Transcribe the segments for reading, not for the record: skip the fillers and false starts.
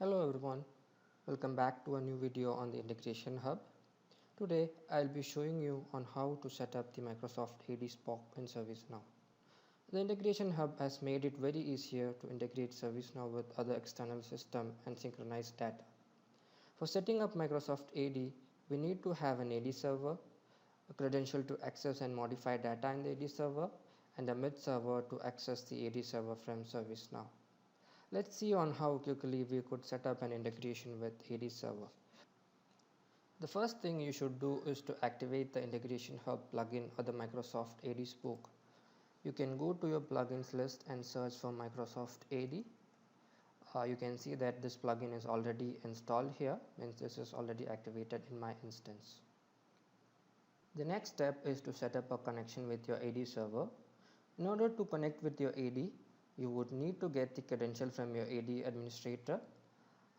Hello everyone, welcome back to a new video on the Integration Hub. Today I'll be showing you on how to set up the Microsoft AD Spock in ServiceNow. The Integration Hub has made it very easier to integrate ServiceNow with other external systems and synchronize data. For setting up Microsoft AD, we need to have an AD server, a credential to access and modify data in the AD server, and a MID server to access the AD server from ServiceNow. Let's see on how quickly we could set up an integration with AD server. The first thing you should do is to activate the Integration Hub plugin or the Microsoft AD Spoke. You can go to your plugins list and search for Microsoft AD. You can see that this plugin is already installed here, means this is already activated in my instance. The next step is to set up a connection with your AD server. In order to connect with your AD, you would need to get the credential from your AD administrator.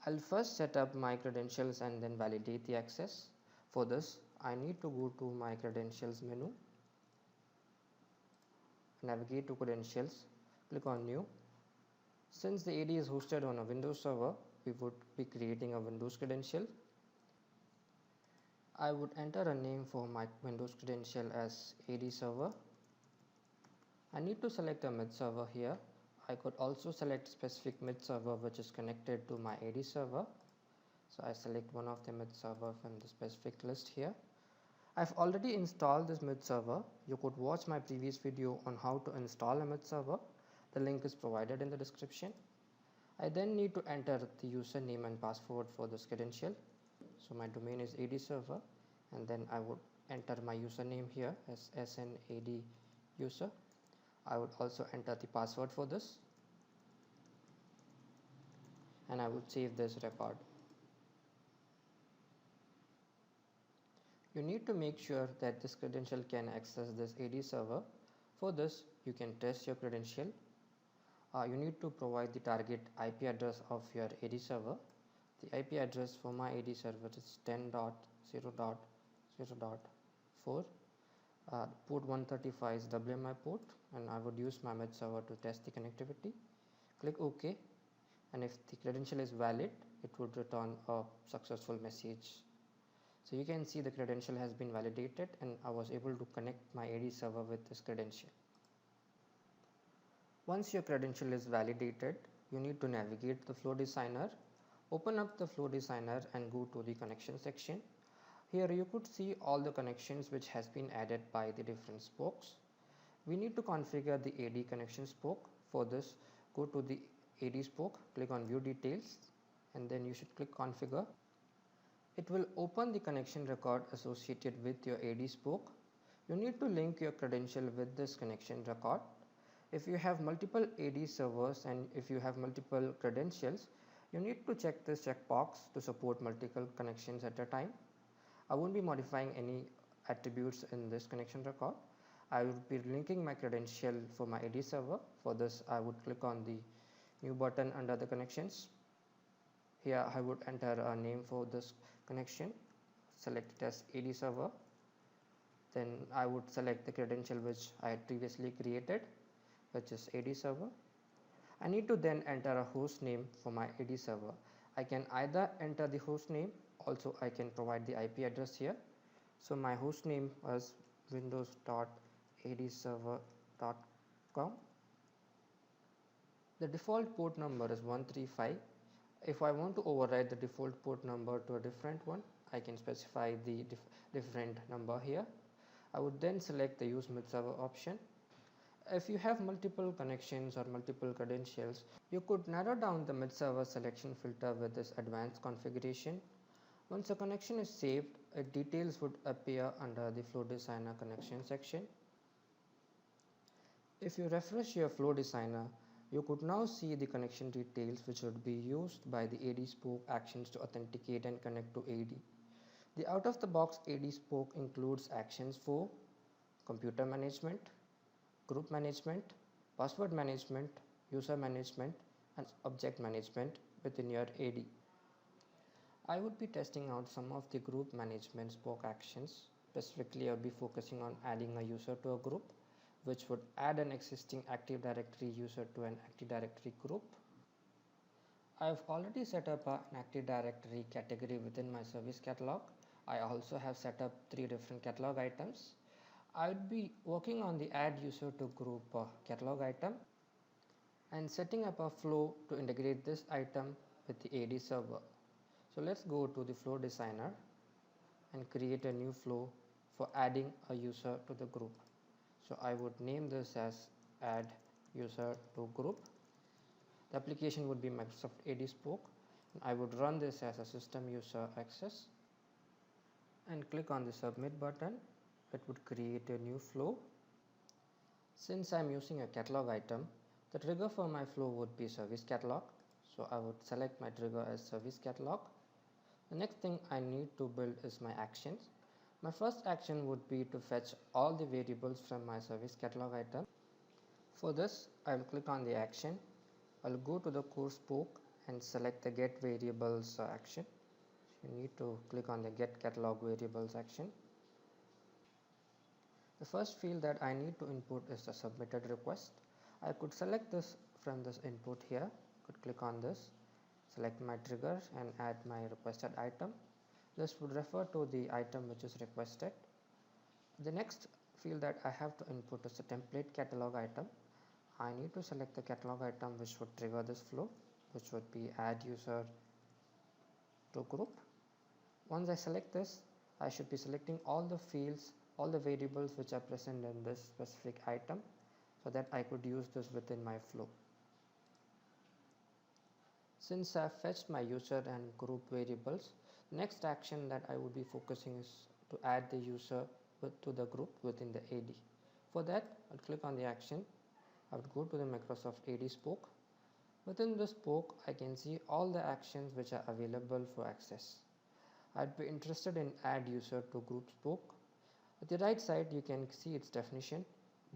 I'll first set up my credentials and then validate the access. For this, I need to go to my credentials menu, navigate to credentials, click on new. Since the AD is hosted on a Windows server, we would be creating a Windows credential. I would enter a name for my Windows credential as AD server. I need to select a MID server here. I could also select specific MID server which is connected to my AD server. So I select one of the MID server from the specific list here. I've already installed this MID server. You could watch my previous video on how to install a MID server. The link is provided in the description. I then need to enter the username and password for this credential. So my domain is AD server, and then I would enter my username here as SNAD user. I would also enter the password for this, and I would save this record. You need to make sure that this credential can access this AD server. For this, you can test your credential. You need to provide the target IP address of your AD server. The IP address for my AD server is 10.0.0.4. Port 135 is WMI port, and I would use my MID server to test the connectivity. Click OK, and if the credential is valid, it would return a successful message. So you can see the credential has been validated, and I was able to connect my AD server with this credential. Once your credential is validated, you need to navigate the Flow Designer. Open up the Flow Designer and go to the connection section. Here you could see all the connections which has been added by the different spokes. We need to configure the AD connection spoke. For this, go to the AD spoke, click on View Details, and then you should click Configure. It will open the connection record associated with your AD spoke. You need to link your credential with this connection record. If you have multiple AD servers and if you have multiple credentials, you need to check this checkbox to support multiple connections at a time. I won't be modifying any attributes in this connection record. I will be linking my credential for my AD server. For this, I would click on the new button under the connections. Here I would enter a name for this connection, select it as AD server. Then I would select the credential which I had previously created, which is AD server. I need to then enter a host name for my AD server. I can either enter the host name, also I can provide the IP address here. So my host name was windows.adserver.com. The default port number is 135. If I want to override the default port number to a different one, I can specify the different number here. I would then select the use MID server option. If you have multiple connections or multiple credentials, you could narrow down the MID server selection filter with this advanced configuration. Once a connection is saved, its details would appear under the Flow Designer connection section. If you refresh your Flow Designer, you could now see the connection details which would be used by the AD Spoke actions to authenticate and connect to AD. The out-of-the-box AD Spoke includes actions for computer management, group management, password management, user management, and object management within your AD. I would be testing out some of the group management spoke actions. Specifically, I would be focusing on adding a user to a group, which would add an existing Active Directory user to an Active Directory group. I've already set up an Active Directory category within my service catalog. I also have set up 3 different catalog items. I would be working on the add user to group catalog item and setting up a flow to integrate this item with the AD server. So let's go to the flow designer and create a new flow for adding a user to the group. So I would name this as add user to group. The application would be Microsoft AD Spoke. I would run this as a system user access and click on the submit button. It would create a new flow. Since I'm using a catalog item, the trigger for my flow would be service catalog. So I would select my trigger as service catalog. The next thing I need to build is my actions. My first action would be to fetch all the variables from my service catalog item. For this, I will click on the action. I'll go to the core spoke and select the get variables action. You need to click on the get catalog variables action. The first field that I need to input is the submitted request. I could select this from this input here. Could click on this, select my trigger and add my requested item. This would refer to the item which is requested. The next field that I have to input is the template catalog item. I need to select the catalog item which would trigger this flow, which would be add user to group. Once I select this, I should be selecting all the fields, all the variables which are present in this specific item, so that I could use this within my flow. Since I have fetched my user and group variables, next action that I would be focusing is to add the user to the group within the AD. For that, I'll click on the action. I would go to the Microsoft AD Spoke. Within the spoke, I can see all the actions which are available for access. I'd be interested in add user to group spoke. At the right side, you can see its definition.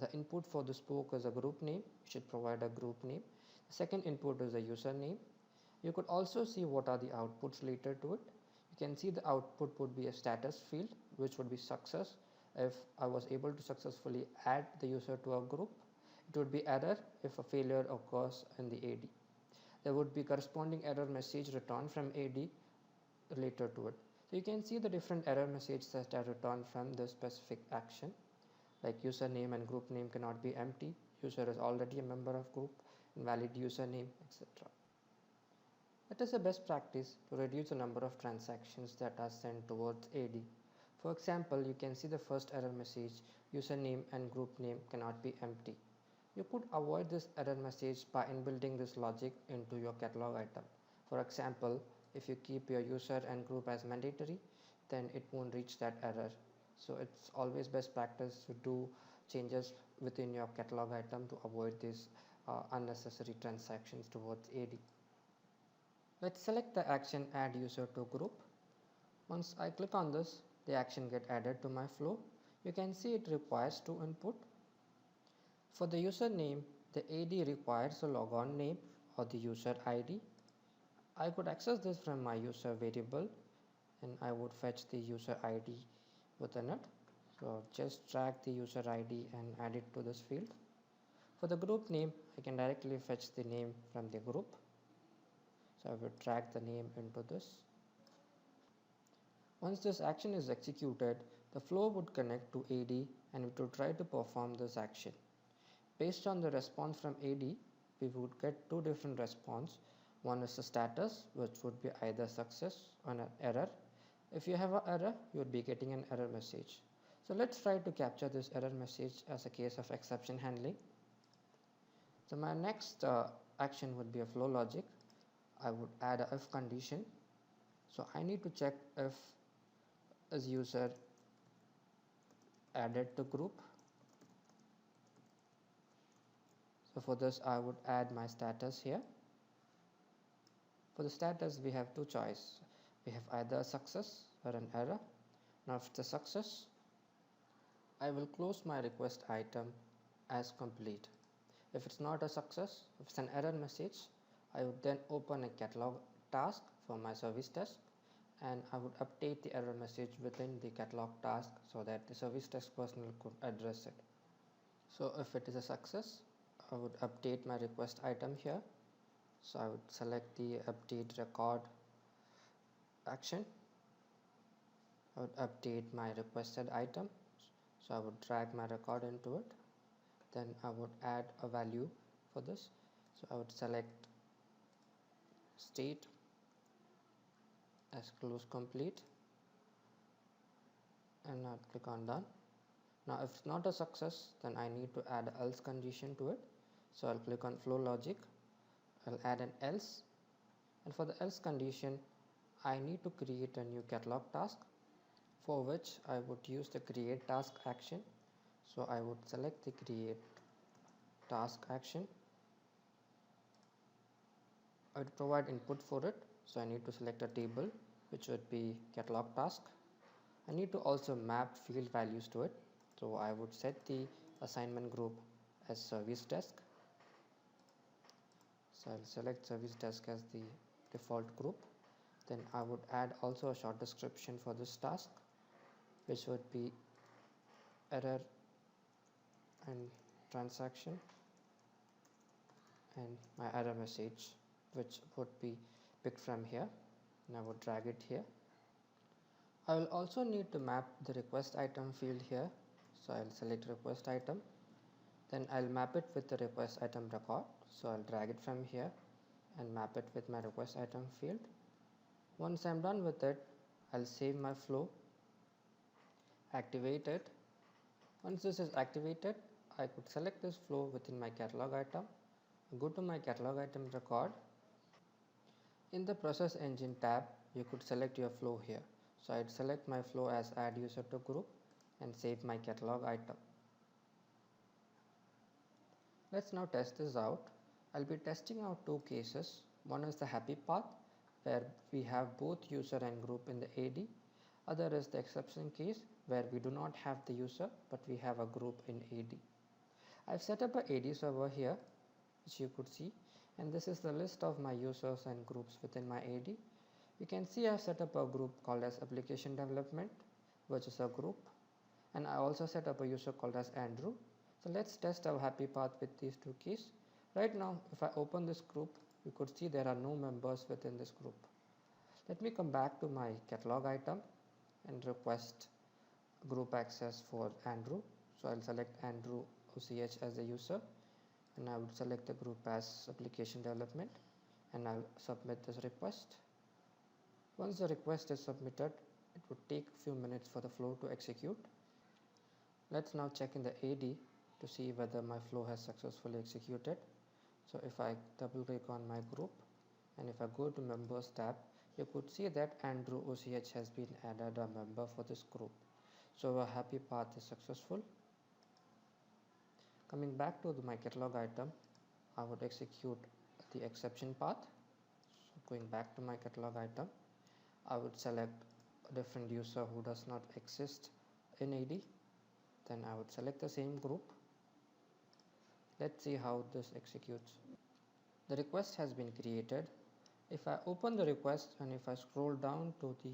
The input for the spoke is a group name. You should provide a group name. The second input is a username. You could also see what are the outputs related to it. You can see the output would be a status field, which would be success. If I was able to successfully add the user to a group, it would be error if a failure occurs in the AD. There would be corresponding error message returned from AD related to it. So you can see the different error messages that are returned from this specific action, like username and group name cannot be empty, user is already a member of group, invalid username, etc. It is a best practice to reduce the number of transactions that are sent towards AD. For example, you can see the first error message, username and group name cannot be empty. You could avoid this error message by inbuilding this logic into your catalog item. For example, if you keep your user and group as mandatory, then it won't reach that error. So it's always best practice to do changes within your catalog item to avoid these unnecessary transactions towards AD. Let's select the action add user to group. Once I click on this, the action get added to my flow. You can see it requires 2 input. For the username, the AD requires a logon name or the user ID. I could access this from my user variable and I would fetch the user ID within it. So just drag the user ID and add it to this field. For the group name, I can directly fetch the name from the group. So I would drag the name into this. Once this action is executed, the flow would connect to AD and it would try to perform this action. Based on the response from AD, we would get 2 different responses. One is the status, which would be either success or an error. If you have an error, you would be getting an error message. So let's try to capture this error message as a case of exception handling. So my next action would be a flow logic. I would add a if condition. So I need to check if is user added to group. So for this, I would add my status here. For the status, we have 2 choices. We have either a success or an error. Now if it's a success, I will close my request item as complete. If it's not a success, if it's an error message, I would then open a catalog task for my service desk and I would update the error message within the catalog task so that the service desk personnel could address it. So if it is a success, I would update my request item here. So I would select the update record action. I would update my requested item. So I would drag my record into it. Then I would add a value for this. So I would select state as close complete and I'll click on done. Now if it's not a success, then I need to add an else condition to it. So I'll click on flow logic. I'll add an else, and for the else condition I need to create a new catalog task, for which I would use the create task action. So I would select the create task action. I would provide input for it. So I need to select a table which would be catalog task. I need to also map field values to it. So I would set the assignment group as service desk. So I'll select service desk as the default group. Then I would add also a short description for this task, which would be error and transaction and my error message, which would be picked from here, and I would drag it here. I will also need to map the request item field here. So I'll select request item, then I'll map it with the request item record. So I'll drag it from here and map it with my request item field. Once I'm done with it, I'll save my flow, activate it. Once this is activated, I could select this flow within my catalog item, go to my catalog item record. In the process engine tab, you could select your flow here. So I'd select my flow as add user to group and save my catalog item. Let's now test this out. I'll be testing out two cases. One is the happy path, where we have both user and group in the AD. Other is the exception case, where we do not have the user but we have a group in AD. I've set up a AD server here, which you could see, and this is the list of my users and groups within my AD. You can see I've set up a group called as application development, which is a group, and I also set up a user called as Andrew. So let's test our happy path with these two keys. Right now, if I open this group, you could see there are no members within this group. Let me come back to my catalog item and request group access for Andrew. So I'll select Andrew OCH as the user, and I would select the group as application development, and I'll submit this request. Once the request is submitted, it would take a few minutes for the flow to execute. Let's now check in the AD to see whether my flow has successfully executed. So if I double click on my group and if I go to members tab, you could see that Andrew OCH has been added a member for this group. So our happy path is successful. Coming back to my catalog item, I would execute the exception path. So going back to my catalog item, I would select a different user who does not exist in AD. Then I would select the same group. Let's see how this executes. The request has been created. If I open the request and if I scroll down to the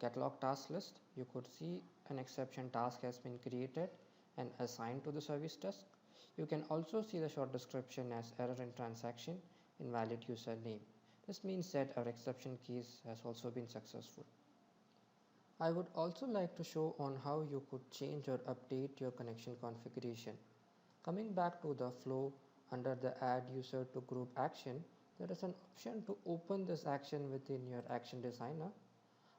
catalog task list, you could see an exception task has been created and assigned to the service desk. You can also see the short description as error in transaction, invalid user name. This means that our exception keys has also been successful. I would also like to show on how you could change or update your connection configuration. Coming back to the flow, under the add user to group action, there is an option to open this action within your action designer.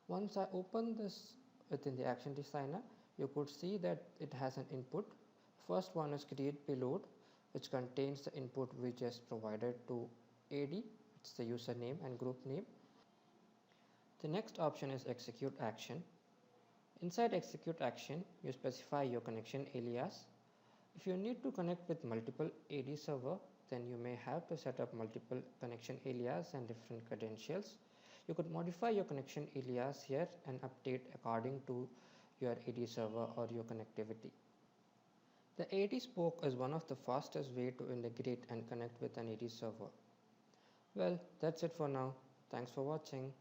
Once I open this within the action designer, you could see that it has an input. First one is create payload, which contains the input we just provided to AD. It's the username and group name. The next option is execute action. Inside execute action, you specify your connection alias. If you need to connect with multiple AD server, then you may have to set up multiple connection alias and different credentials. You could modify your connection alias here and update according to your AD server or your connectivity. The AD spoke is one of the fastest way to integrate and connect with an AD server. Well, that's it for now. Thanks for watching.